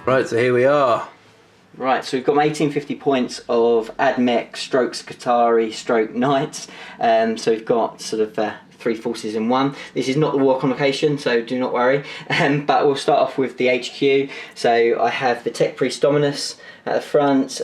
Right, so here we are. Right, so we've got my 1850 points of Ad Mech, stroke Scutari, stroke Knights. So we've got sort of 3 forces in one. This is not the war convocation, so do not worry. But we'll start off with the HQ. So I have the Tech Priest Dominus at the front.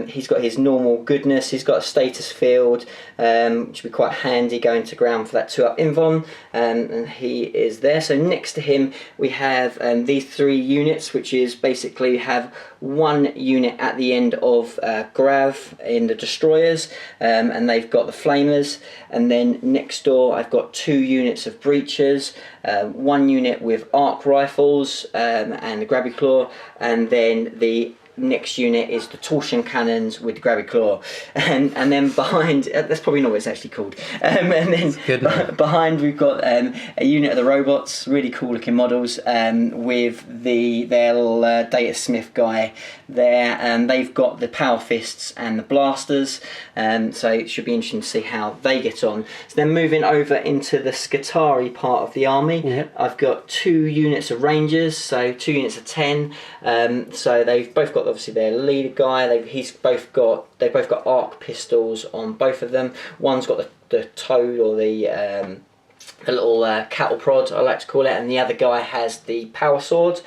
He's got his normal goodness. He's got a status field, which would be quite handy going to ground for that 2-up invuln. And he is there. So next to him we have these 3 units, which is basically have 1 unit at the end of Grav in the destroyers, and they've got the flamers. And then next door I've got 2 units of breachers, 1 unit with arc rifles and the grabby claw, and then the next unit is the torsion cannons with the grabby claw, and then behind that's probably not what it's actually called, and then behind we've got a unit of the robots, really cool looking models, with their little data smith guy there, and they've got the power fists and the blasters, so it should be interesting to see how they get on. So then moving over into the Scutari part of the army, I've got 2 units of rangers, so 2 units of 10, so they've both got obviously their leader guy. They've both got arc pistols on both of them. One's got the toad, or the little cattle prod, I like to call it, and the other guy has the power sword.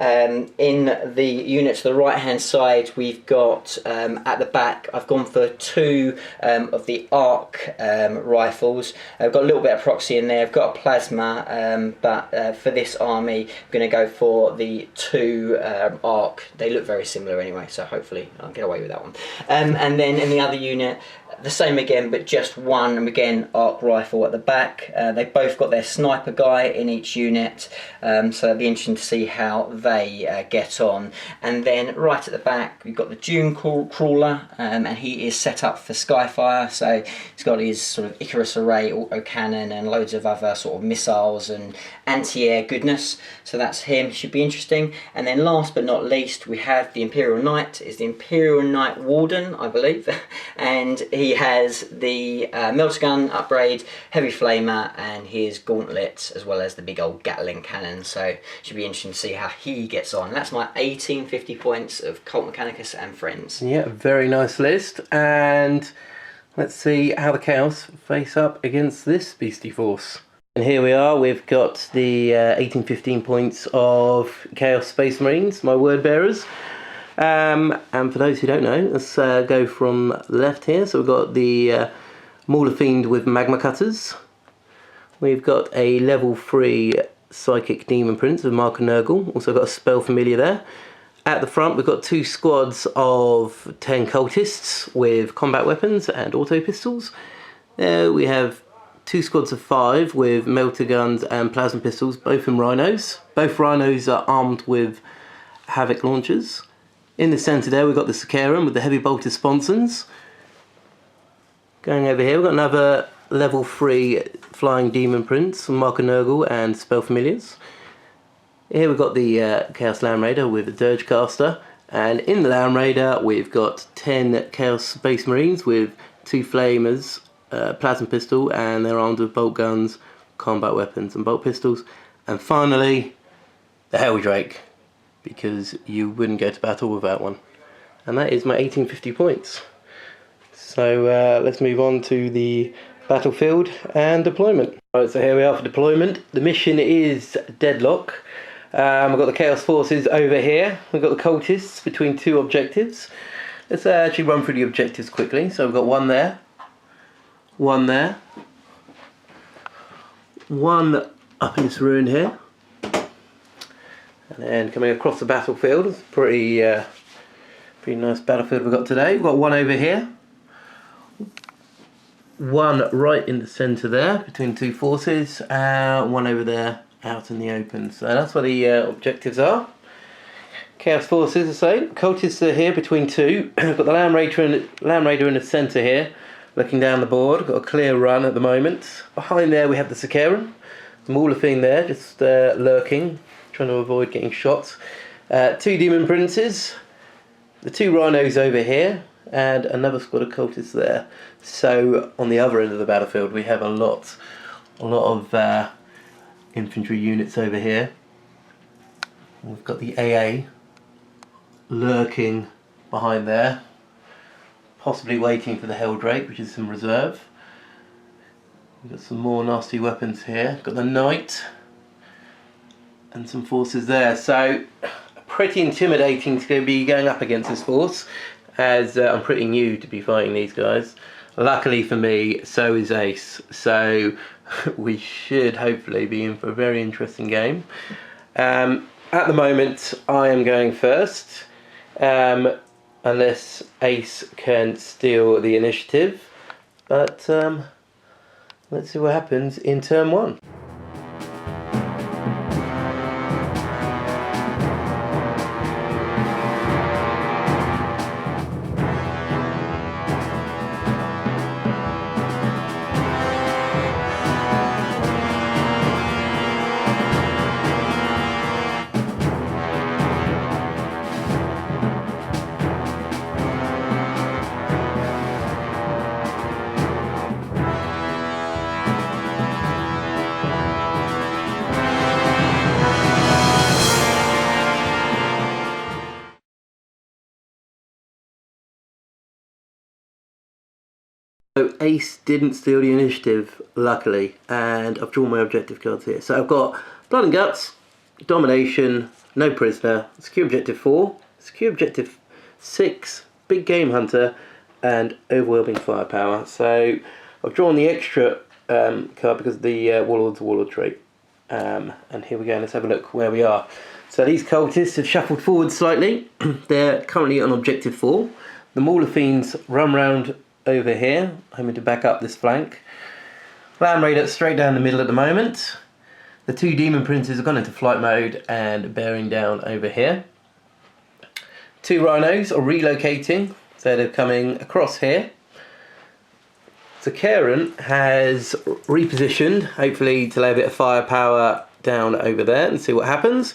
In the unit to the right hand side we've got at the back, I've gone for 2 of the arc rifles. I've got a little bit of proxy in there, I've got a plasma, but for this army I'm going to go for the 2 arc. They look very similar anyway, so hopefully I'll get away with that one. And then in the other unit, the same again, but just 1, and again arc rifle at the back. They've both got their sniper guy in each unit, so it'll be interesting to see how they get on. And then right at the back we've got the Dune Crawler, and he is set up for Skyfire, so he's got his sort of Icarus array autocannon and loads of other sort of missiles and anti-air goodness, so that's him. Should be interesting. And then last but not least we have the Imperial Knight. Is the Imperial Knight Warden, I believe, and he has the melter gun upgrade, heavy flamer, and his gauntlets, as well as the big old Gatling cannon, so should be interesting to see how he gets on. That's my 1850 points of Cult Mechanicus and friends. Yeah, very nice list, and let's see how the Chaos face up against this beastie force. And here we are, we've got the 1815 points of Chaos Space Marines, my word bearers. And for those who don't know, let's go from left here. So we've got the Mauler Fiend with Magma Cutters. We've got a level 3 Psychic Demon Prince with Mark and Nurgle. Also got a Spell Familiar there. At the front we've got 2 squads of 10 cultists with combat weapons and auto pistols. We have 2 squads of 5 with melter guns and plasma pistols, both in rhinos. Both rhinos are armed with Havoc launchers. In the centre there we've got the Sicarum with the heavy bolted sponsons. Going over here we've got another level 3 Flying Demon Prince, Mark and Nurgle and Spell Familiars. Here we've got the Chaos Land Raider with the Dirge Caster, and in the Land Raider we've got 10 Chaos Space Marines with 2 Flamers, Plasma Pistol, and they're armed with bolt guns, combat weapons and bolt pistols. And finally the Helldrake, because you wouldn't go to battle without one. And that is my 1850 points. So let's move on to the battlefield and deployment. Right, so here we are for deployment. The mission is Deadlock. We've got the Chaos Forces over here. We've got the Cultists between 2 objectives. Let's actually run through the objectives quickly. So we've got 1 there, 1 there, 1 up in this ruin here. And then coming across the battlefield, it's a pretty nice battlefield we've got today. We've got 1 over here, 1 right in the centre there between 2 forces, 1 over there out in the open. So that's what the objectives are. Chaos Forces, I say. Cultists are here between 2. We've got the Land Raider in the centre here, looking down the board. Got a clear run at the moment. Behind there we have the Sicarum. The Mauler Fiend there, just lurking, trying to avoid getting shot. 2 Demon Princes, the 2 Rhinos over here, and another squad of cultists there. So on the other end of the battlefield we have a lot of infantry units over here. We've got the AA lurking behind there, possibly waiting for the Helldrake, which is some reserve. We've got some more nasty weapons here. Got the Knight and some forces there. So pretty intimidating to be going up against this force, as I'm pretty new to be fighting these guys. Luckily for me, so is Ace. So we should hopefully be in for a very interesting game. At the moment, I am going first, unless Ace can steal the initiative. But let's see what happens in turn 1. So Ace didn't steal the initiative, luckily, and I've drawn my objective cards here. So I've got Blood and Guts, Domination, No Prisoner, Secure Objective 4, Secure Objective 6, Big Game Hunter, and Overwhelming Firepower. So I've drawn the extra card because of the Warlord trait. And here we go, let's have a look where we are. So these cultists have shuffled forward slightly. They're currently on Objective 4. The Mauler Fiends run round over here, hoping to back up this flank. Land Raider straight down the middle at the moment. The 2 Demon Princes have gone into flight mode and bearing down over here. 2 Rhinos are relocating, so they're coming across here. So Karen has repositioned, hopefully to lay a bit of firepower down over there and see what happens.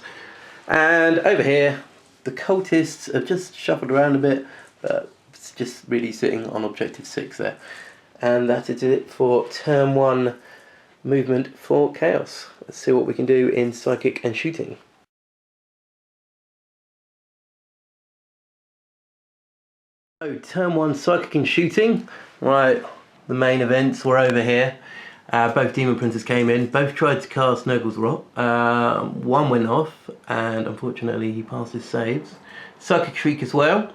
And over here, the cultists have just shuffled around a bit, but it's just really sitting on Objective 6 there. And that is it for turn 1 movement for Chaos. Let's see what we can do in Psychic and Shooting. So turn 1 Psychic and Shooting. Right, the main events were over here. Both Demon Princes came in, both tried to cast Nurgle's Rot. One went off, and unfortunately he passed his saves. Psychic Shriek as well,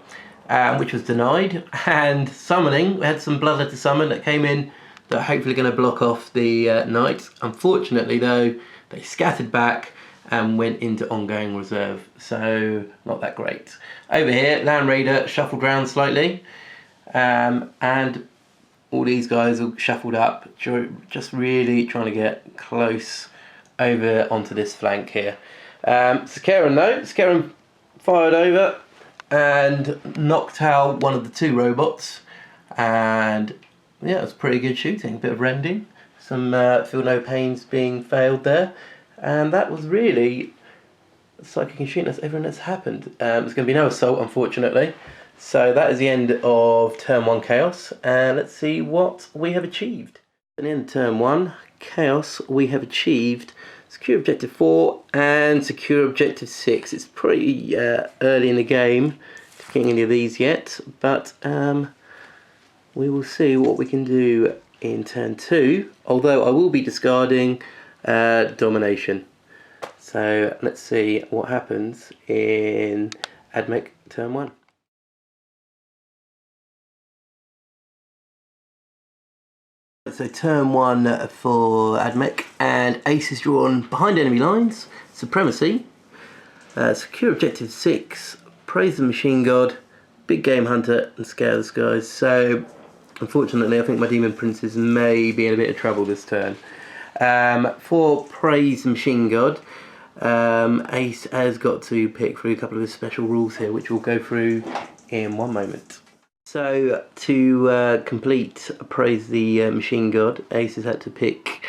which was denied. And Summoning, we had some Bloodletter Summon that came in that are hopefully going to block off the Knights. Unfortunately though, they scattered back and went into ongoing reserve, so not that great. Over here, Land Raider shuffled around slightly, and all these guys are shuffled up, just really trying to get close over onto this flank here. Karen though, Karen fired over and knocked out one of the 2 robots, and yeah, it was pretty good shooting, a bit of rending, some feel no pains being failed there, and that was really Psychic and Shooting. That's everything that's happened. There's going to be no assault, unfortunately. So that is the end of turn 1 Chaos, and let's see what we have achieved. And in turn 1 Chaos, we have achieved Secure Objective 4 and Secure Objective 6. It's pretty early in the game to get any of these yet, but we will see what we can do in turn 2, although I will be discarding Domination. So let's see what happens in Ad Mech turn 1. So turn 1 for Ad Mech, and Ace is drawn behind enemy lines, Supremacy, Secure Objective 6, Praise the Machine God, Big Game Hunter, and Scare the Skies. So unfortunately I think my Demon Princes may be in a bit of trouble this turn. For Praise the Machine God, Ace has got to pick through a couple of his special rules here, which we'll go through in one moment. So to complete Praise the Machine God, Ace has had to pick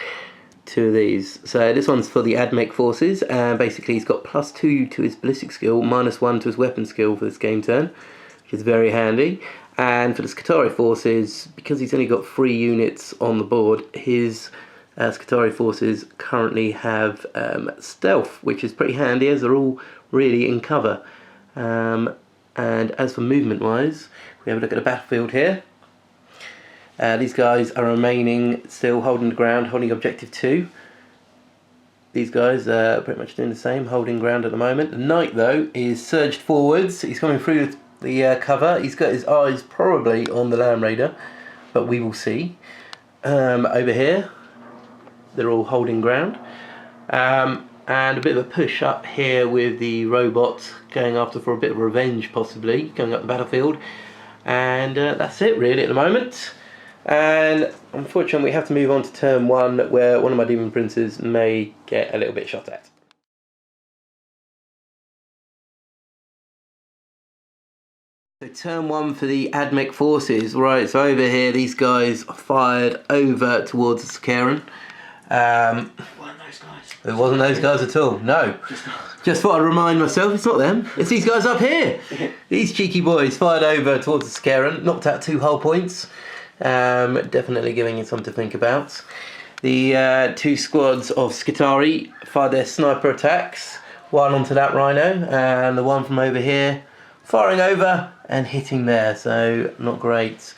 2 of these. So this one's for the Ad Mech forces, and basically he's got +2 to his ballistic skill, -1 to his weapon skill for this game turn, which is very handy. And for the Skitarii forces, because he's only got 3 units on the board, his Skitarii forces currently have stealth, which is pretty handy as they're all really in cover. And as for movement wise, we have a look at the battlefield here. These guys are remaining still holding the ground, holding objective 2. These guys are pretty much doing the same, holding ground at the moment. The knight though is surged forwards. He's coming through the cover. He's got his eyes probably on the Land Raider, but we will see. Over here, they're all holding ground. And a bit of a push up here with the robot going after for a bit of revenge, possibly going up the battlefield. And that's it really at the moment. And unfortunately we have to move on to turn 1, where one of my demon princes may get a little bit shot at. So turn 1 for the Ad Mech forces. Right, so over here these guys fired over towards the Scaran. It wasn't those guys at all, no. Just thought I'd remind myself, it's not them, it's these guys up here. These cheeky boys fired over towards the Scaran, knocked out 2 hull points. Definitely giving you something to think about. The 2 squads of Skitarii fired their sniper attacks, one onto that rhino, and the one from over here firing over and hitting there, so not great.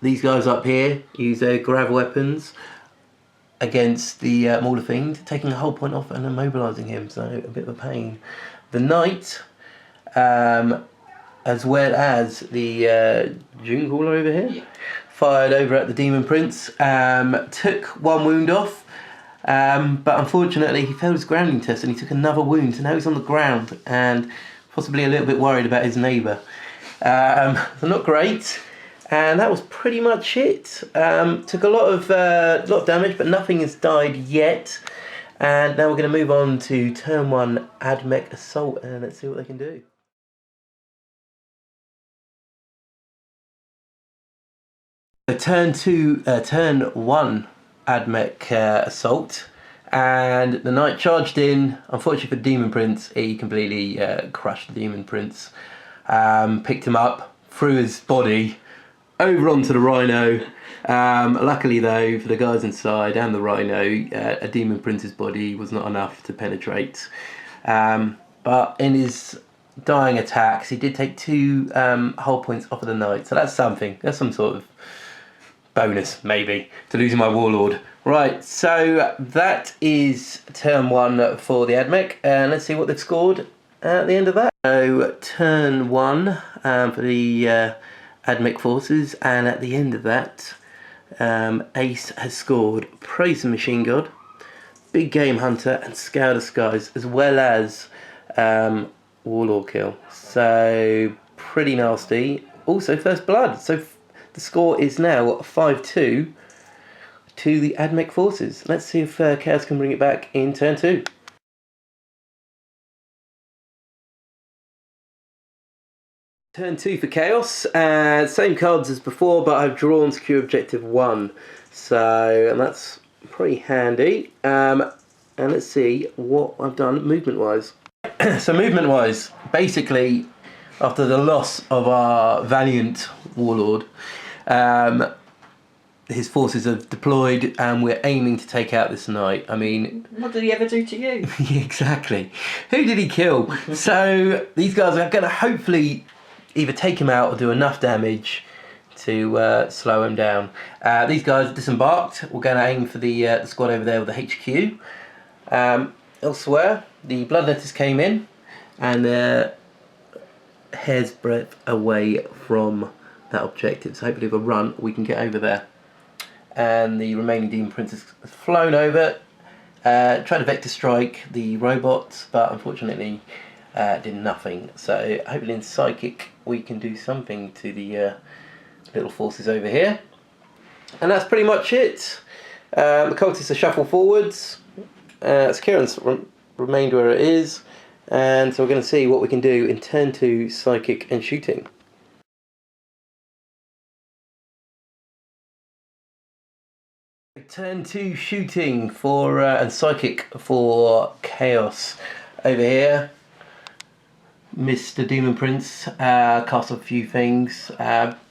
These guys up here use their grav weapons against the Mauler Fiend, taking a whole point off and immobilising him, so a bit of a pain. The knight, as well as the June Caller over here, fired over at the Demon Prince, took 1 wound off, but unfortunately he failed his grounding test and he took another wound, so now he's on the ground and possibly a little bit worried about his neighbour. So not great. And that was pretty much it. Took a lot of damage, but nothing has died yet. And now we're going to move on to turn 1 Ad Mech Assault, and let's see what they can do. So turn 1 Ad Mech Assault, and the knight charged in. Unfortunately for Demon Prince, he completely crushed the Demon Prince. Picked him up, threw his body over onto the rhino. Luckily though, for the guys inside and the rhino, a Demon Prince's body was not enough to penetrate. But in his dying attacks, he did take 2 hull points off of the knight, so that's something. That's some sort of bonus, maybe, to losing my warlord. Right, so that is turn 1 for the Ad Mech, and let's see what they've scored at the end of that. So turn 1 for the Ad Mech forces, and at the end of that, Ace has scored Praise the Machine God, Big Game Hunter, and Scour the Skies, as well as Warlord Kill. So pretty nasty. Also First Blood. So the score is now 5-2 to the Ad Mech forces. Let's see if Chaos can bring it back in turn 2. Turn 2 for Chaos, same cards as before, but I've drawn Secure Objective 1, so and that's pretty handy. And let's see what I've done movement wise. So movement wise, basically after the loss of our valiant warlord, his forces have deployed and we're aiming to take out this knight. I mean, what did he ever do to you? Exactly. Who did he kill? So these guys are going to hopefully either take him out or do enough damage to slow him down. These guys disembarked. We're going to aim for the squad over there with the HQ. Elsewhere, the Bloodletters came in and they're hair's breadth away from that objective. So hopefully with a run we can get over there. And the remaining Demon Prince has flown over, tried to vector strike the robots, but unfortunately did nothing. So hopefully in Psychic we can do something to the little forces over here. And that's pretty much it. The cultists are shuffled forwards. Kieran's remained where it is. And so we're going to see what we can do in turn 2 Psychic and Shooting. Turn 2 Shooting for and Psychic for Chaos over here. Mr. Demon Prince cast a few things.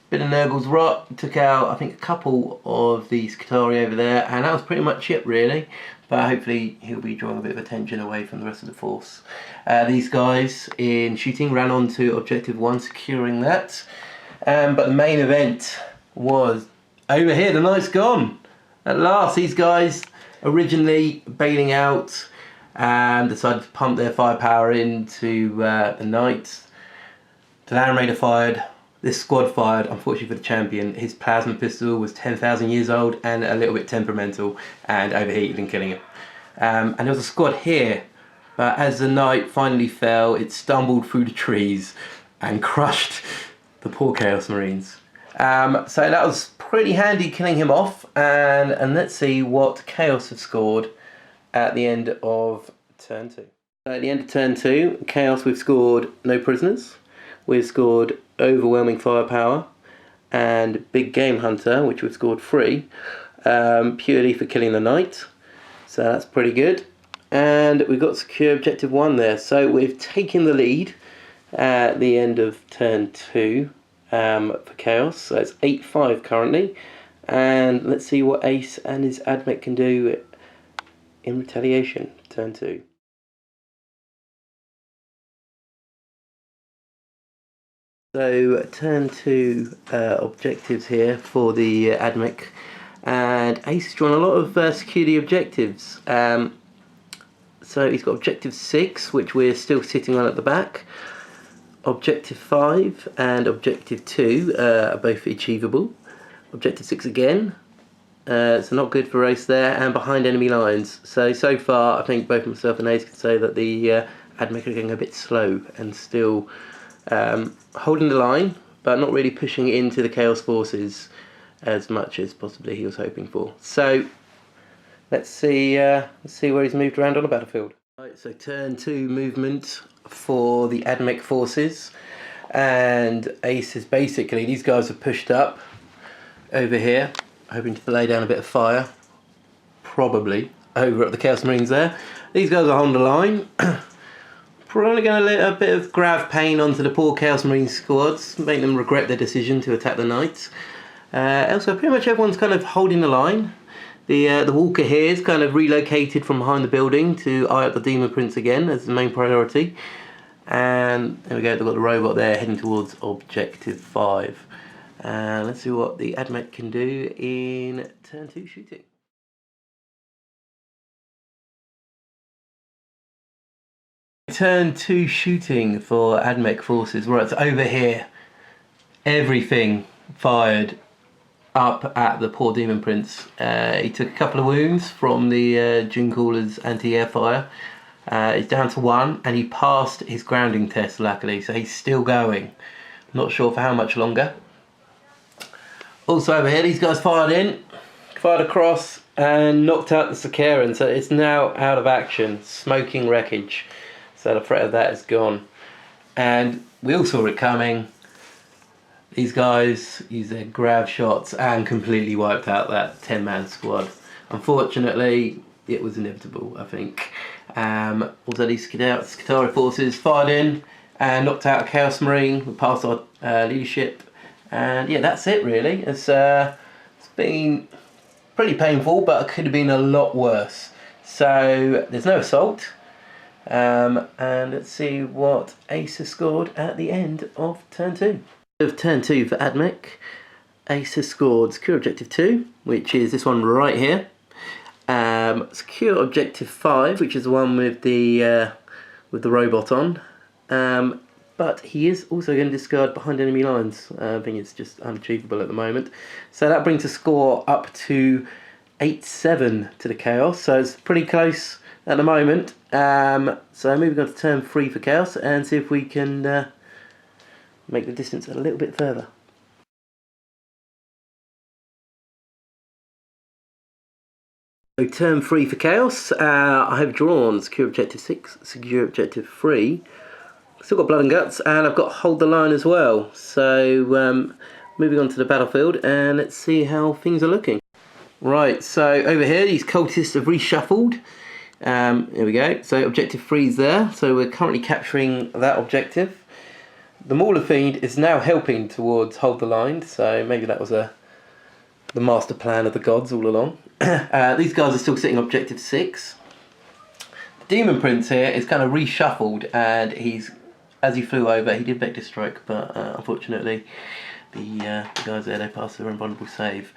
Bit of Nurgle's Rot, took out I think a couple of these Skitarii over there, and that was pretty much it really. but hopefully he'll be drawing a bit of attention away from the rest of the force. These guys in shooting ran on to objective 1, securing that. But the main event was over here. The night's gone. At last, these guys originally bailing out and decided to pump their firepower into the night. The Land Raider fired. This squad fired, unfortunately for the champion. His plasma pistol was 10,000 years old and a little bit temperamental and overheated and killing him. And there was a squad here, but as the night finally fell, it stumbled through the trees and crushed the poor Chaos Marines. So that was pretty handy killing him off, and let's see what Chaos have scored at the end of turn 2. At the end of turn 2, Chaos, we've scored no prisoners. We've scored overwhelming firepower and big game hunter, which we've scored 3, purely for killing the knight. So that's pretty good. And we've got secure objective 1 there. So we've taken the lead at the end of turn 2 for Chaos. So it's 8-5 currently. And let's see what Ace and his Ad Mech can do in retaliation, turn 2. So turn 2 objectives here for the Ad Mech, and Ace has drawn a lot of security objectives. So he's got objective 6, which we're still sitting on at the back. Objective 5 and objective 2 are both achievable. Objective 6 again, so not good for Ace there, and behind enemy lines. So far I think both myself and Ace can say that the Ad Mech are getting a bit slow and still holding the line, but not really pushing into the Chaos forces as much as possibly he was hoping for. So let's see where he's moved around on the battlefield. Right, so turn 2 movement for the Ad Mech forces, and Ace is basically, these guys are pushed up over here, hoping to lay down a bit of fire, probably over at the Chaos Marines there. These guys are holding the line. Probably going to let a bit of grav pain onto the poor Chaos Marine squads, make them regret their decision to attack the knights. Also, pretty much everyone's kind of holding the line. The Walker here is kind of relocated from behind the building to eye up the Demon Prince again as the main priority. And there we go, they've got the robot there heading towards objective 5. Let's see what the Ad Mech can do in turn 2 shooting. Turn 2 shooting for Ad Mech forces. Right, so over here, everything fired up at the poor Demon Prince. He took a couple of wounds from the June Caller's anti-air fire. He's down to 1, and he passed his grounding test luckily, so he's still going. Not sure for how much longer. Also over here, these guys fired across and knocked out the Sakaran, so it's now out of action, smoking wreckage. So the threat of that is gone. And we all saw it coming. These guys used their grav shots and completely wiped out that 10-man squad. Unfortunately, it was inevitable, I think. Also these Skitarii forces fired in and knocked out a Chaos Marine. We passed our leadership. And yeah, that's it really. It's been pretty painful, but it could have been a lot worse. So there's no assault. And let's see what Ace has scored at the end of turn 2. Of turn 2 for Ad Mech, Ace has scored secure objective 2, which is this one right here. Secure objective 5, which is the one with the robot on. But he is also going to discard behind enemy lines. I think it's just unachievable at the moment. So that brings the score up to 8-7 to the Chaos. So it's pretty close at the moment. So moving on to turn 3 for Chaos and see if we can make the distance a little bit further. So turn 3 for Chaos. I have drawn secure objective 6, secure objective 3. Still got Blood and Guts, and I've got Hold the Line as well. So moving on to the battlefield, and let's see how things are looking. Right, so over here these cultists have reshuffled. Here we go. So objective 3 is there. So we're currently capturing that objective. The Mauler Fiend is now helping towards Hold the Line. So maybe that was a the master plan of the gods all along. These guys are still sitting objective 6. The Demon Prince here is kind of reshuffled, and as he flew over, he did vector strike, but unfortunately the guys there, they passed their invulnerable save.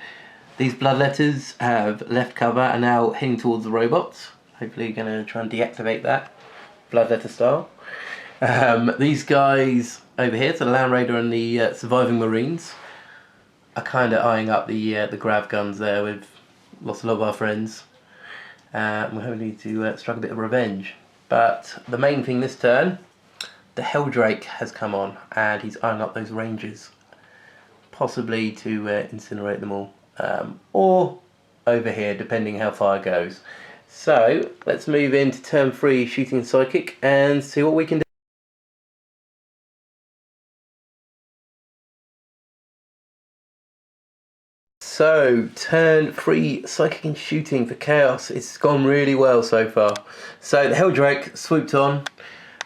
These Bloodletters have left cover and now heading towards the robots. Hopefully going to try and deactivate that, Bloodletter style. These guys over here, so the Land Raider and the surviving Marines, are kind of eyeing up the grav guns there. We've lost a lot of our friends. We're hoping to strike a bit of revenge. But the main thing this turn, the Helldrake has come on, and he's eyeing up those Rangers, possibly to incinerate them all. Or over here, depending how far it goes. So let's move into turn 3 shooting psychic and see what we can do. So turn 3 psychic and shooting for chaos. It's gone really well so far. So the Helldrake swooped on,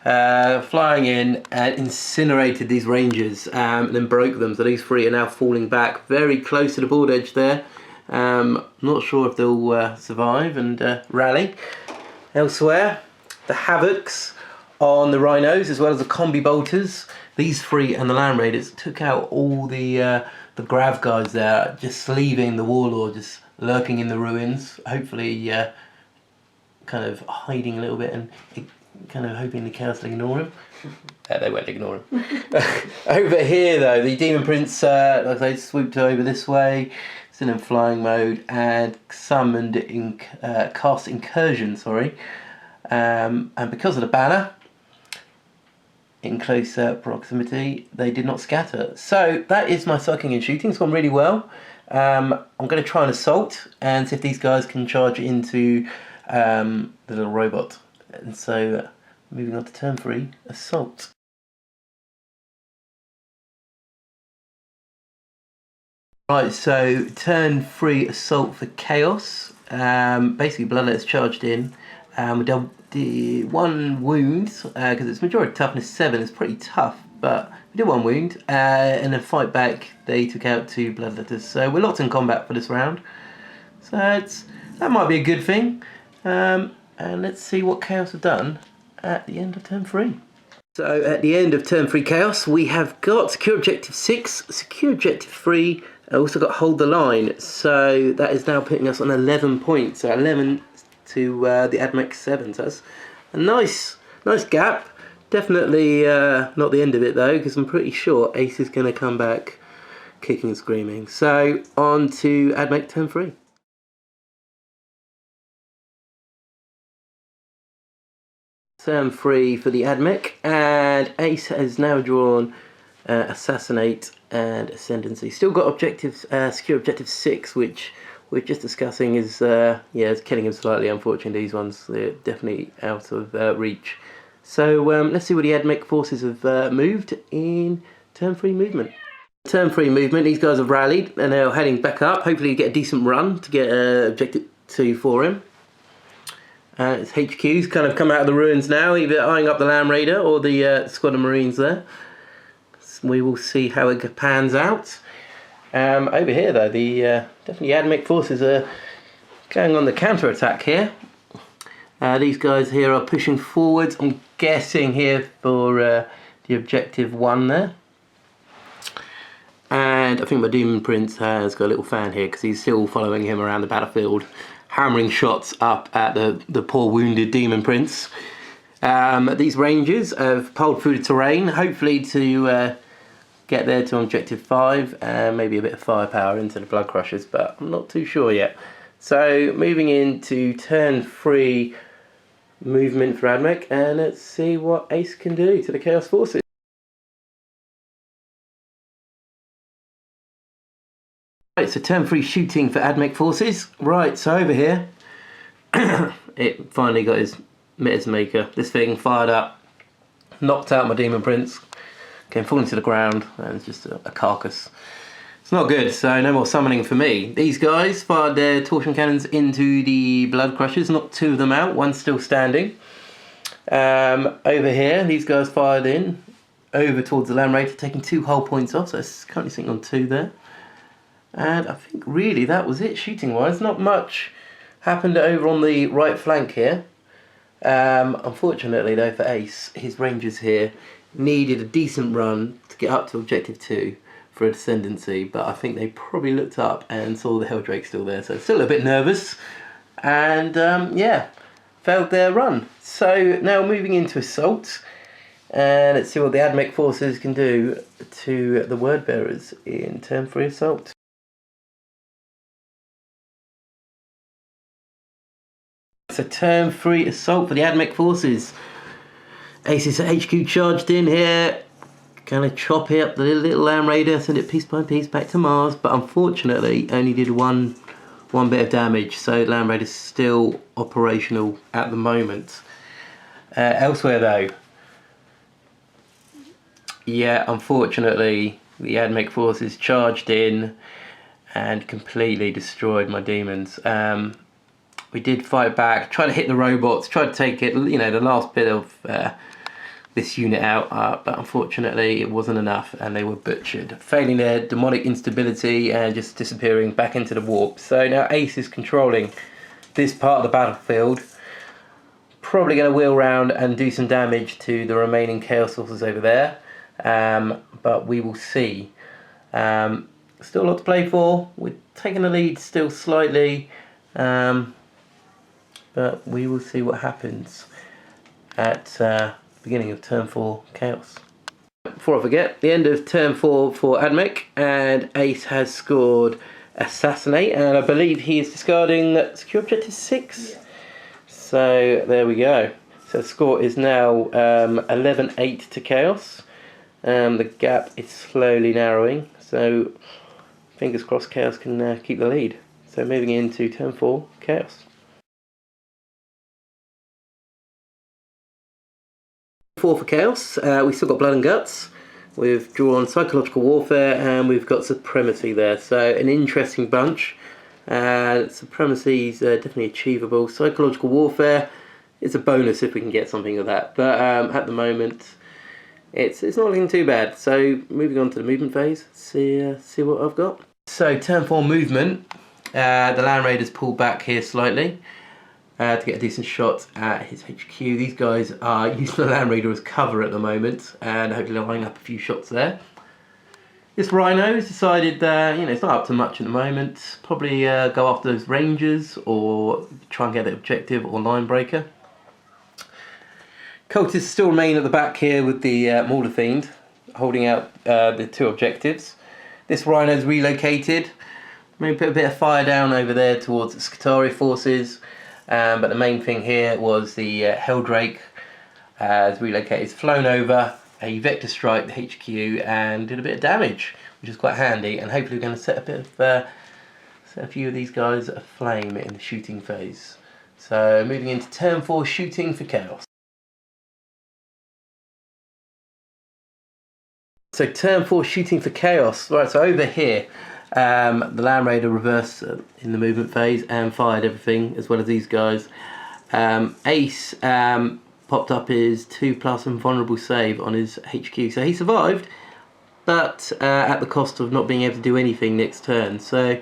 flying in and incinerated these Rangers, and then broke them. So these 3 are now falling back very close to the board edge there. Not sure if they'll survive and rally. Elsewhere, the Havocs on the Rhinos, as well as the Combi Bolters, these 3 and the Land Raiders took out all the Grav guys there, just leaving the Warlord just lurking in the ruins, hopefully kind of hiding a little bit and kind of hoping the Chaos will ignore him. They won't ignore him. Over here though, the Demon Prince, like I say, swooped over this way, still in flying mode, and summoned cast Incursion, and because of the banner in close proximity, they did not scatter. So that is my psychic and shooting. It's gone really well. I'm going to try and assault and see if these guys can charge into the little robot. And so moving on to turn 3, assault. Right, so turn 3 assault for chaos. Basically Bloodletter's charged in. We dealt the 1 wound, because it's majority toughness 7, it's pretty tough, but we did 1 wound, and then fight back, they took out 2 Bloodletters. So we're locked in combat for this round. So that might be a good thing. And let's see what Chaos have done at the end of turn 3. So at the end of turn 3 Chaos, we have got Secure Objective 6, Secure Objective 3, and also got Hold the Line. So that is now putting us on 11 points. So 11 to the Ad Mech 7. So that's a nice gap. Definitely not the end of it though, because I'm pretty sure Ace is going to come back kicking and screaming. So on to Ad Mech turn 3. Turn 3 for the Ad Mech, and Ace has now drawn Assassinate and Ascendancy. Still got objectives, Secure Objective 6, which we're just discussing is it's killing him slightly. Unfortunately, these ones, they're definitely out of reach. So let's see where the Ad Mech forces have moved in turn 3 movement. Turn 3 movement, these guys have rallied and they're heading back up. Hopefully get a decent run to get objective 2 for him. His HQ's kind of come out of the ruins now, either eyeing up the Land Raider or the squad of Marines there. So we will see how it pans out. Over here though, the definitely Ad Mech forces are going on the counter-attack here. These guys here are pushing forwards, I'm guessing here for the objective 1 there. And I think my Demon Prince has got a little fan here because he's still following him around the battlefield, hammering shots up at the poor wounded Demon Prince. These Rangers have pulled through the terrain, hopefully to get there to objective 5 and maybe a bit of firepower into the Blood Crushers, but I'm not too sure yet. So moving into turn 3 movement for Ad Mech, and let's see what Ace can do to the Chaos Forces. Right, so turn 3 shooting for Ad Mech forces. Right, so over here, it finally got his mitters maker. This thing fired up, knocked out my Demon Prince, came falling to the ground, and it's just a carcass. It's not good, so no more summoning for me. These guys fired their torsion cannons into the Blood Crushers, knocked 2 of them out, one's still standing. Over here, these guys fired in, over towards the Land Raider, taking 2 hull points off, so it's currently sitting on 2 there. And I think really that was it shooting wise. Not much happened over on the right flank here. Unfortunately though for Ace, his Rangers here needed a decent run to get up to objective 2 for a ascendancy, but I think they probably looked up and saw the Helldrake still there, so still a bit nervous, and yeah, failed their run. So now moving into assault, and let's see what the Ad Mech forces can do to the word bearers in turn 3 assault. So turn 3 assault for the Ad Mech forces. Ace's HQ charged in here, gonna chop it up the little Land Raider, send it piece by piece back to Mars, but unfortunately only did one bit of damage, so Land Raider's still operational at the moment. Elsewhere though, yeah, unfortunately the Ad Mech forces charged in and completely destroyed my demons. We did fight back, tried to hit the robots, tried to take it, you know, the last bit of this unit out, but unfortunately it wasn't enough and they were butchered, failing their demonic instability and just disappearing back into the warp. So now Ace is controlling this part of the battlefield, probably going to wheel around and do some damage to the remaining Chaos forces over there, but we will see. Still a lot to play for, we're taking the lead still slightly, but we will see what happens at beginning of turn 4 Chaos. Before I forget, the end of turn 4 for Ad Mech, and Ace has scored Assassinate, and I believe he is discarding Secure Objective 6. Yeah. So there we go. So the score is now 11-8 to Chaos. The gap is slowly narrowing, so fingers crossed Chaos can keep the lead. So moving into turn 4 Chaos. For Chaos, we've still got Blood and Guts, we've drawn Psychological Warfare, and we've got Supremacy there, so an interesting bunch. Supremacy is definitely achievable. Psychological Warfare is a bonus if we can get something of that, but at the moment it's not looking too bad. So moving on to the movement phase, see what I've got. So turn 4 movement, the Land Raiders pulled back here slightly. To get a decent shot at his HQ. These guys are using the Land Raider as cover at the moment, and hopefully lining up a few shots there. This Rhino has decided that, you know, it's not up to much at the moment. Probably go after those Rangers or try and get the objective or line breaker. Cultists still remain at the back here with the Mauler Fiend holding out the 2 objectives. This Rhino's relocated. Maybe put a bit of fire down over there towards the Skitarii forces. But the main thing here was the Helldrake has relocated, flown over, a vector strike the HQ and did a bit of damage, which is quite handy, and hopefully we're going to set a few of these guys aflame in the shooting phase. So moving into turn 4 shooting for Chaos. So turn 4 shooting for Chaos. Right, so over here the Land Raider reversed in the movement phase and fired everything, as well as these guys. Ace popped up his 2+ invulnerable save on his HQ, so he survived, but at the cost of not being able to do anything next turn. So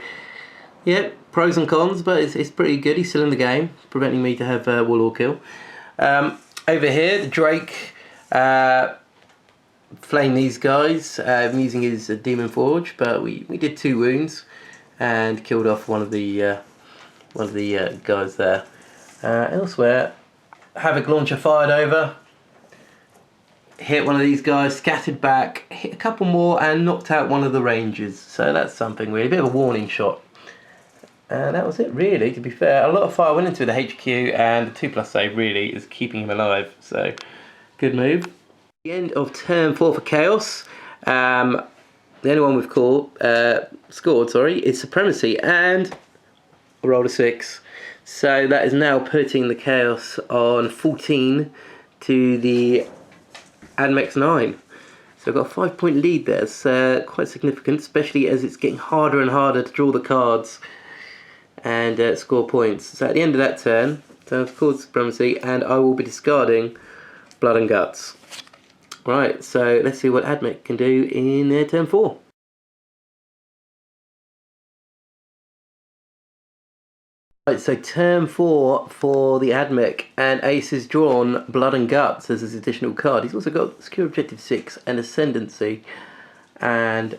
yeah, pros and cons, but it's pretty good. He's still in the game, preventing me to have Warlord kill. Over here, the Drake flame these guys using his Demon Forge, but we did 2 wounds and killed off one of the guys there. Elsewhere, Havoc Launcher fired over, hit one of these guys, scattered back, hit a couple more and knocked out one of the Rangers, so that's something really, a bit of a warning shot. And that was it really, to be fair. A lot of fire went into the HQ, and the 2+ save really is keeping him alive, so good move. The end of turn 4 for Chaos. The only one we've scored is Supremacy, and I rolled a 6. So that is now putting the Chaos on 14 to the Ad Mech's 9. So I've got a 5-point lead there. It's quite significant, especially as it's getting harder and harder to draw the cards and score points. So at the end of that turn, I've scored Supremacy, and I will be discarding Blood and Guts. Right, so let's see what Ad Mech can do in their turn 4. Right, so turn 4 for the Ad Mech, and Ace has drawn Blood and Guts as his additional card. He's also got Secure Objective 6 and Ascendancy, and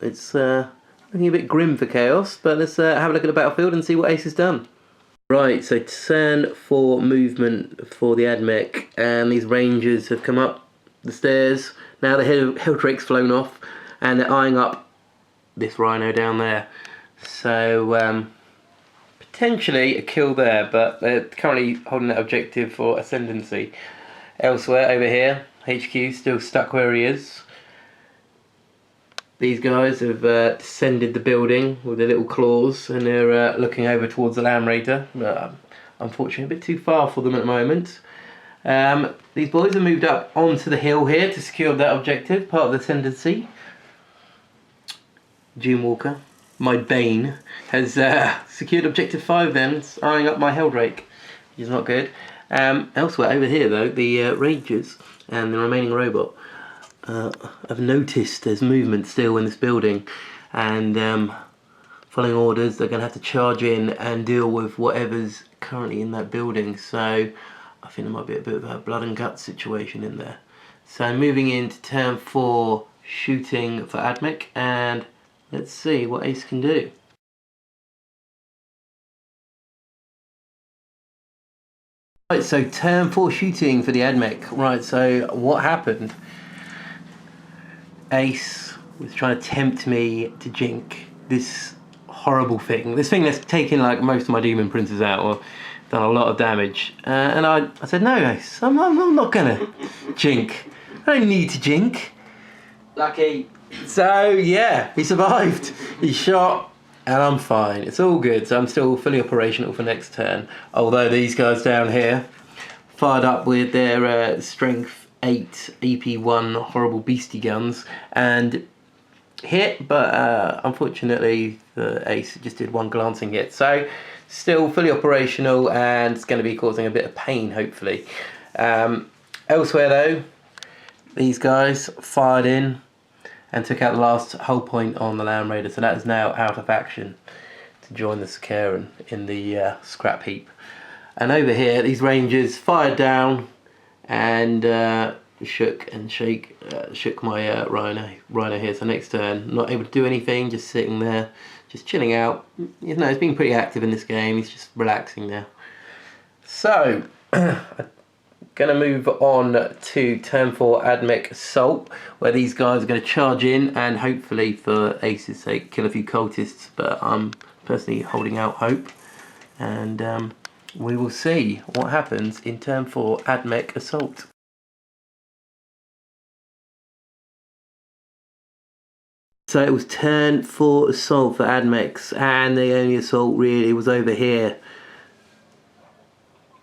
it's looking a bit grim for Chaos, but let's have a look at the battlefield and see what Ace has done. Right, so turn 4 movement for the Ad Mech, and these Rangers have come up the stairs. Now the Helldrake's flown off, and they're eyeing up this Rhino down there. So, potentially a kill there, but they're currently holding that objective for Ascendancy. Elsewhere, over here, HQ still stuck where he is. These guys have descended the building with their little claws, and they're looking over towards the Land Raider. Unfortunately, a bit too far for them at the moment. These boys have moved up onto the hill here to secure that objective, part of the Ascendancy. Doomwalker, my bane, has secured objective 5 then, eyeing up my Helldrake, which is not good. Elsewhere, over here though, the Rangers and the remaining robot I've noticed there's movement still in this building, and following orders, they're going to have to charge in and deal with whatever's currently in that building. So I think there might be a bit of a blood and guts situation in there. So moving into turn 4, shooting for Ad Mech, and let's see what Ace can do. Right, so turn 4 shooting for the Ad Mech. Right, so what happened? Ace was trying to tempt me to jink this horrible thing. This thing that's taken like most of my Demon Princes out, or done a lot of damage. And I said, no Ace, I'm not gonna jink. I don't need to jink. Lucky. So yeah, he survived. He shot, and I'm fine. It's all good. So I'm still fully operational for next turn. Although these guys down here fired up with their strength 8 EP1 horrible beastie guns and hit, but unfortunately the Ace just did one glancing hit. So still fully operational, and it's going to be causing a bit of pain hopefully. Elsewhere though, these guys fired in and took out the last hull point on the Land Raider, so that is now out of action to join the Sakaran in the scrap heap. And over here, these Rangers fired down and shook my Rhino here. So next turn, not able to do anything, just sitting there, just chilling out. You know, he's been pretty active in this game. He's just relaxing now. So gonna move on to turn 4 Ad Mech Assault, where these guys are going to charge in and hopefully, for Ace's sake, kill a few cultists, but I'm personally holding out hope, and we will see what happens in turn 4 Ad Mech Assault. So it was turn 4 Assault for Ad Mechs, and the only assault really was over here.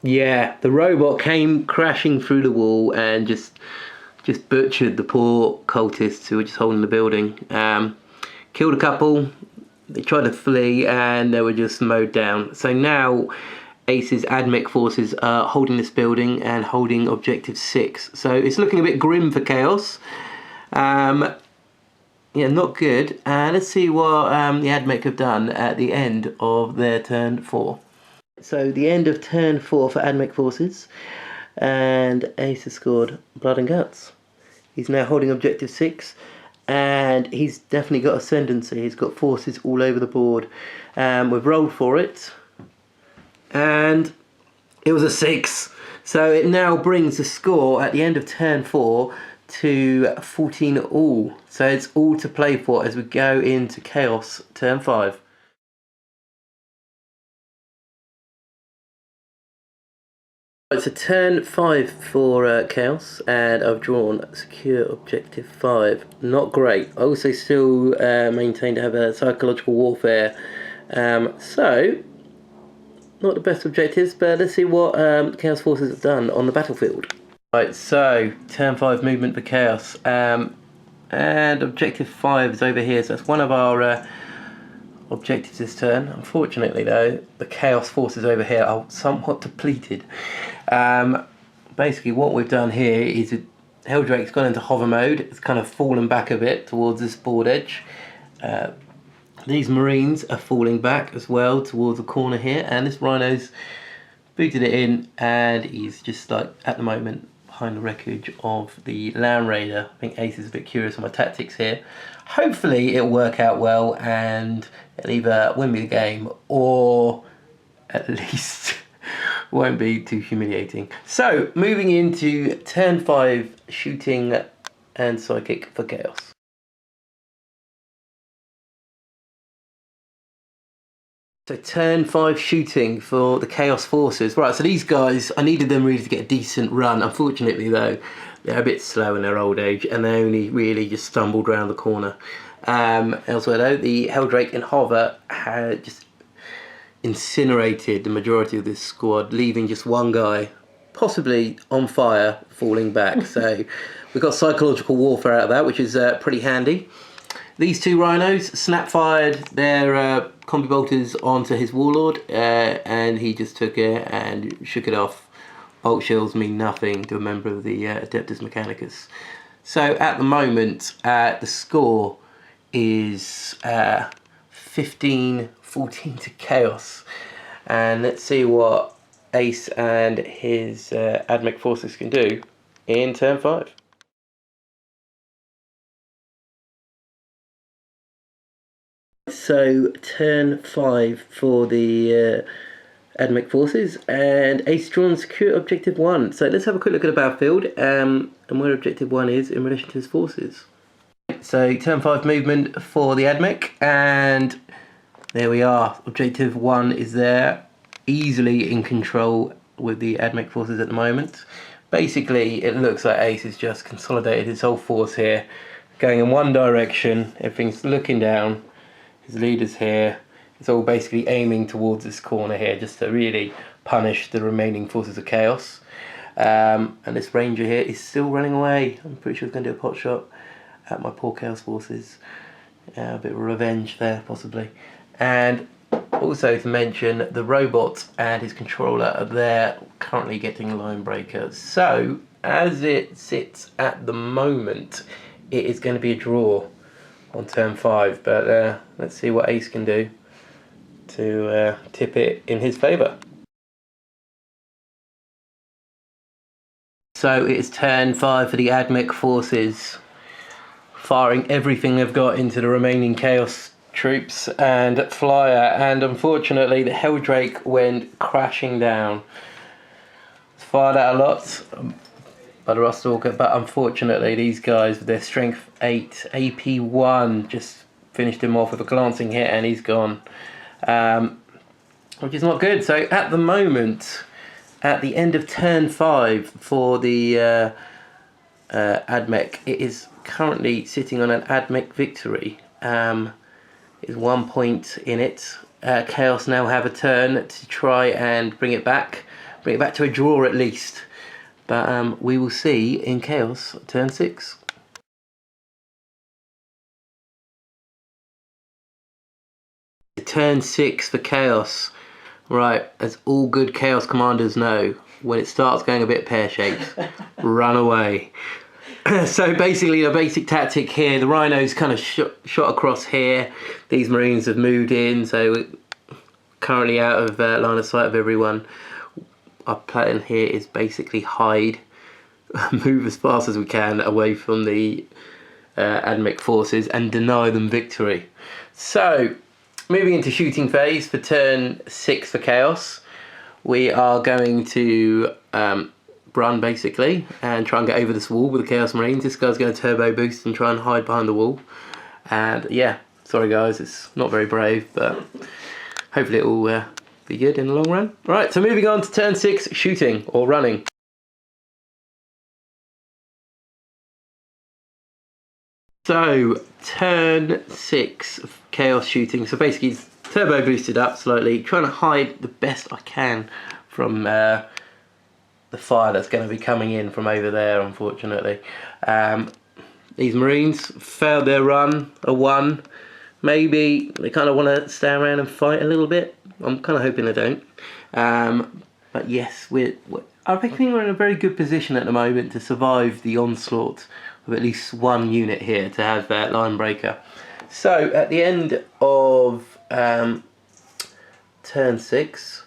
Yeah, the robot came crashing through the wall and just butchered the poor cultists who were just holding the building. Killed a couple, they tried to flee, and they were just mowed down. So now Ace's Ad Mech forces are holding this building and holding objective 6. So it's looking a bit grim for Chaos. Yeah, not good. Let's see what the Ad Mech have done at the end of their turn 4. So the end of turn 4 for Ad Mech forces, and Ace has scored Blood and Guts. He's now holding objective 6, and he's definitely got ascendancy. He's got forces all over the board. We've rolled for it, and it was a 6. So it now brings the score at the end of turn 4 to 14 all. So it's all to play for as we go into Chaos turn 5. It's a turn 5 for Chaos, and I've drawn Secure Objective 5. Not great. I also still maintain to have a Psychological Warfare. So, not the best objectives, but let's see what Chaos Forces have done on the battlefield. Right, so, turn 5 movement for Chaos. And Objective 5 is over here, so that's one of our objectives this turn. Unfortunately though, the Chaos Forces over here are somewhat depleted. Basically what we've done here is Helldrake's gone into hover mode. It's kind of fallen back a bit towards this board edge. These Marines are falling back as well towards the corner here, and this Rhino's booted it in, and he's just like at the moment behind the wreckage of the Land Raider. I think Ace is a bit curious on my tactics here. Hopefully it'll work out well and it'll either win me the game or at least won't be too humiliating. So moving into turn 5 shooting and psychic for chaos. So turn 5 shooting for the Chaos Forces. Right, so these guys, I needed them really to get a decent run. Unfortunately though, they're a bit slow in their old age and they only really just stumbled around the corner. Elsewhere though, the Helldrake and Hover had just incinerated the majority of this squad, leaving just one guy, possibly on fire, falling back. So we got psychological warfare out of that, which is pretty handy. These two Rhinos snap-fired their combi bolters onto his Warlord, and he just took it and shook it off. Bolt shields mean nothing to a member of the Adeptus Mechanicus. So at the moment, the score is 15-14 to Chaos. And let's see what Ace and his Ad Mech forces can do in turn 5. So turn 5 for the Ad Mech forces, and Ace drawn secure objective 1. So let's have a quick look at the battlefield and where objective 1 is in relation to his forces. So turn 5 movement for the Ad Mech, and there we are. Objective 1 is there, easily in control with the Ad Mech forces at the moment. Basically, it looks like Ace has just consolidated his whole force here, going in one direction. Everything's looking down. His leader's here. It's all basically aiming towards this corner here, just to really punish the remaining forces of Chaos. And this Ranger here is still running away. I'm pretty sure he's going to do a pot shot at my poor Chaos forces. A bit of revenge there, possibly. And also to mention, the robot and his controller are there, currently getting line breakers. So, as it sits at the moment, it is going to be a draw on turn 5, but let's see what Ace can do to tip it in his favour. So it is turn 5 for the Ad Mech forces, firing everything they've got into the remaining Chaos troops and flyer, and unfortunately the Helldrake went crashing down. It's fired out a lot by the Rustalker, but unfortunately these guys with their strength 8, AP 1 just finished him off with a glancing hit and he's gone, which is not good. So at the moment, at the end of turn 5 for the Ad Mech, it is currently sitting on an Ad Mech victory. There's 1 point in it. Chaos now have a turn to try and bring it back to a draw at least. But we will see in Chaos turn 6. Turn 6 for Chaos. Right, as all good Chaos commanders know, when it starts going a bit pear-shaped, run away. So basically a basic tactic here, the Rhino's kind of shot across here. These Marines have moved in, so we're currently out of line of sight of everyone. Our plan here is basically hide, move as fast as we can away from the Ad Mech forces and deny them victory. So, moving into shooting phase for turn 6 for Chaos, we are going to run basically and try and get over this wall with the Chaos Marines. This guy's going to turbo boost and try and hide behind the wall. And yeah, sorry guys, it's not very brave, but hopefully it will be good in the long run. Right, so moving on to turn 6 shooting or running. So turn 6 Chaos shooting. So basically it's turbo boosted up slightly, trying to hide the best I can from the fire that's going to be coming in from over there, unfortunately. These Marines failed their run, a 1. Maybe they kind of want to stay around and fight a little bit. I'm kind of hoping they don't. But yes, I think we're in a very good position at the moment to survive the onslaught of at least one unit here to have that line breaker. So at the end of turn 6,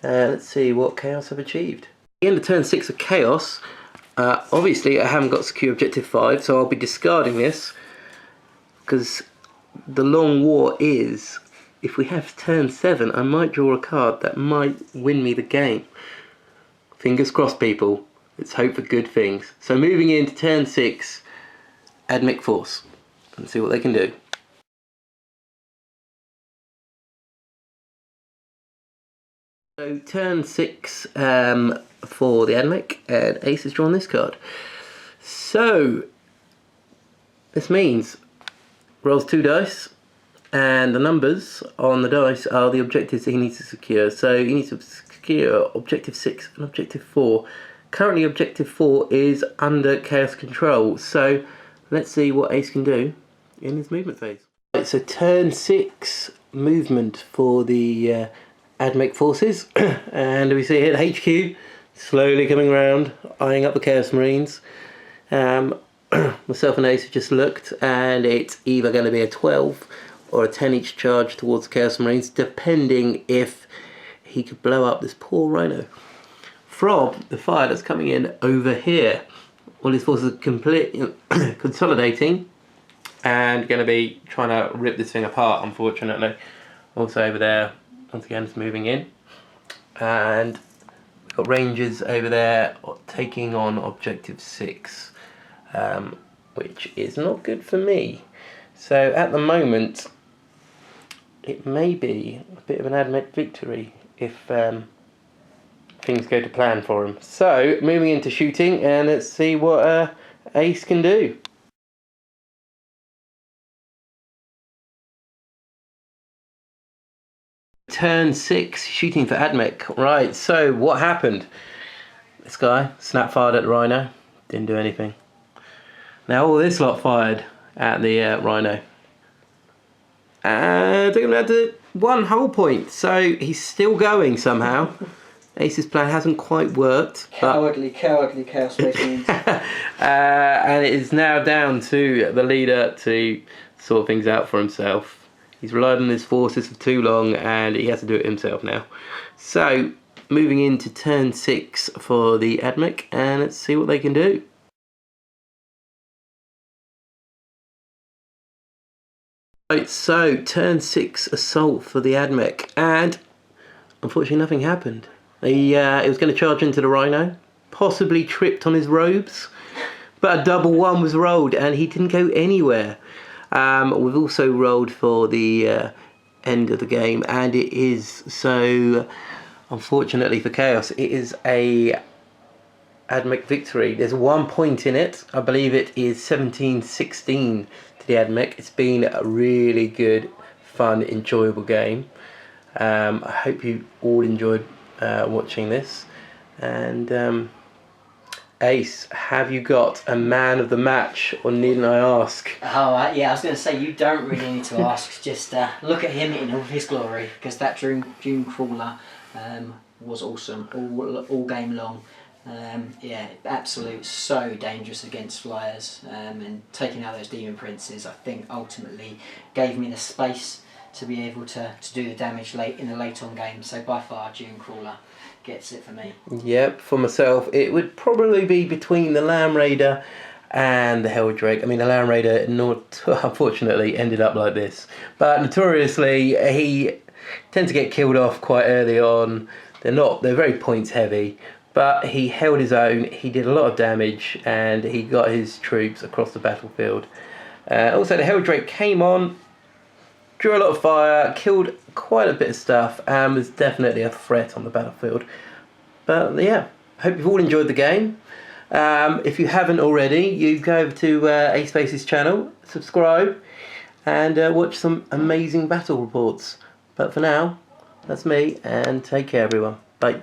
let's see what Chaos have achieved. At the end of turn 6 of Chaos, obviously I haven't got secure objective 5, so I'll be discarding this, because the long war is, if we have turn 7, I might draw a card that might win me the game. Fingers crossed, people. Let's hope for good things. So moving into turn 6, Ad Mech Force, and see what they can do. So turn 6 for the Ad Mech, and Ace has drawn this card. So this means rolls 2 dice, and the numbers on the dice are the objectives that he needs to secure. So he needs to secure objective 6 and objective 4. Currently objective 4 is under Chaos control, so let's see what Ace can do in his movement phase. Right, so turn 6 movement for the Ad Mech forces, and we see here the HQ slowly coming around, eyeing up the Chaos Marines. Myself and Ace have just looked, and it's either going to be a 12 or a 10 each charge towards the Chaos Marines, depending if he could blow up this poor Rhino. From the fire that's coming in over here, all his forces are consolidating and going to be trying to rip this thing apart, unfortunately. Also over there, once again, it's moving in. And we've got Rangers over there taking on objective 6. Which is not good for me. So at the moment, it may be a bit of an Ad Mech victory if things go to plan for him. So moving into shooting, and let's see what Ace can do. Turn 6, shooting for Ad Mech. Right, so what happened? This guy snap fired at the Rhino, didn't do anything. Now all this lot fired at the Rhino. And took him down to 1 hull point. So he's still going somehow. Ace's plan hasn't quite worked. Cowardly Chaos Space Marines. And it is now down to the leader to sort things out for himself. He's relied on his forces for too long, and he has to do it himself now. So moving into turn 6 for the Ad Mech, and let's see what they can do. Right, so turn 6 assault for the Ad Mech, and unfortunately nothing happened. He was going to charge into the Rhino, possibly tripped on his robes, but a double 1 was rolled and he didn't go anywhere. We've also rolled for the end of the game, and it is, so unfortunately for Chaos, it is a Ad Mech victory. There's 1 point in it. I believe it is 17-16 to the Ad Mech. It's been a really good, fun, enjoyable game. I hope you all enjoyed watching this. And Ace, have you got a man of the match, or needn't I ask? Oh, yeah, I was going to say, you don't really need to ask. Just look at him in all his glory, because that Dune Crawler was awesome all game long. Yeah, absolute, so dangerous against flyers, and taking out those demon princes, I think ultimately gave me the space to be able to do the damage late in the late on game. So by far, Dune Crawler gets it for me. Yep, for myself, it would probably be between the Lamb Raider and the Helldrake. I mean, the Lamb Raider, unfortunately, ended up like this. But notoriously, he tends to get killed off quite early on. They're very points heavy. But he held his own, he did a lot of damage, and he got his troops across the battlefield. Also, the Helldrake came on, drew a lot of fire, killed quite a bit of stuff, and was definitely a threat on the battlefield. But yeah, hope you've all enjoyed the game. If you haven't already, you go over to Ace Face's channel, subscribe, and watch some amazing battle reports. But for now, that's me, and take care everyone. Bye.